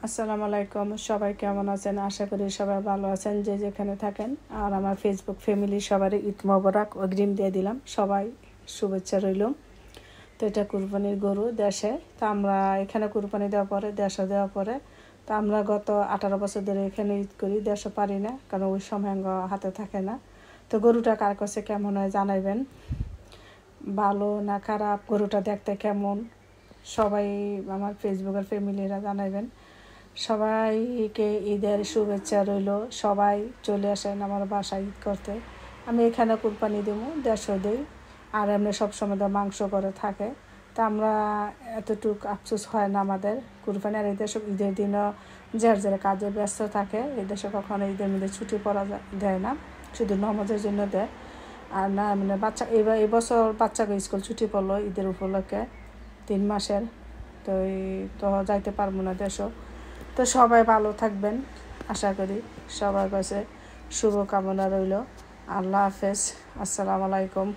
আসসালামু আলাইকুম, সবাই কেমন আছেন? আশা করি সবাই ভালো আছেন যে যেখানে থাকেন। আর আমার ফেসবুক ফ্যামিলি সবারই ঈদ মোবারক অগ্রিম দিয়ে দিলাম, সবাই শুভেচ্ছা রইল। তো এটা কুরবানির গরু দেশে, তো আমরা এখানে কুরবানি দেওয়ার পরে দেশে দেওয়ার পরে তো আমরা গত 18 বছর ধরে এখানে ঈদ করি, দেশে পারি না কারণ ওই সময় হাতে থাকে না। তো গরুটা কার কাছে কেমন হয় জানাইবেন, ভালো না খারাপ, গরুটা দেখতে কেমন, সবাই আমার ফেসবুকের ফ্যামিলিরা জানাবেন। সবাইকে ঈদের শুভেচ্ছা রইল। সবাই চলে আসেন আমার বাসায় ঈদ করতে। আমি এখানে কুরবানি দেবো, দেড়শো দিই। আর এমনি সবসময় তো মাংস করে থাকে, তা আমরা এতটুকু আফসোস হয় না আমাদের কুরবানি। আর ঈদের দিনও যার যারা কাজে ব্যস্ত থাকে, এই দেশে কখনো ঈদের মধ্যে ছুটি পড়া দেয় না, শুধু নামাজের জন্য দেয়। আর না মানে এই বছর বাচ্চাকে স্কুল ছুটি পড়লো ঈদের উপলক্ষে 3 মাসের। তো যাইতে পারবো না দেশও। তো সবাই ভালো থাকবেন, আশা করি সবার কাছে শুভকামনা রইল। আল্লাহ হাফেজ, আসসালামু আলাইকুম।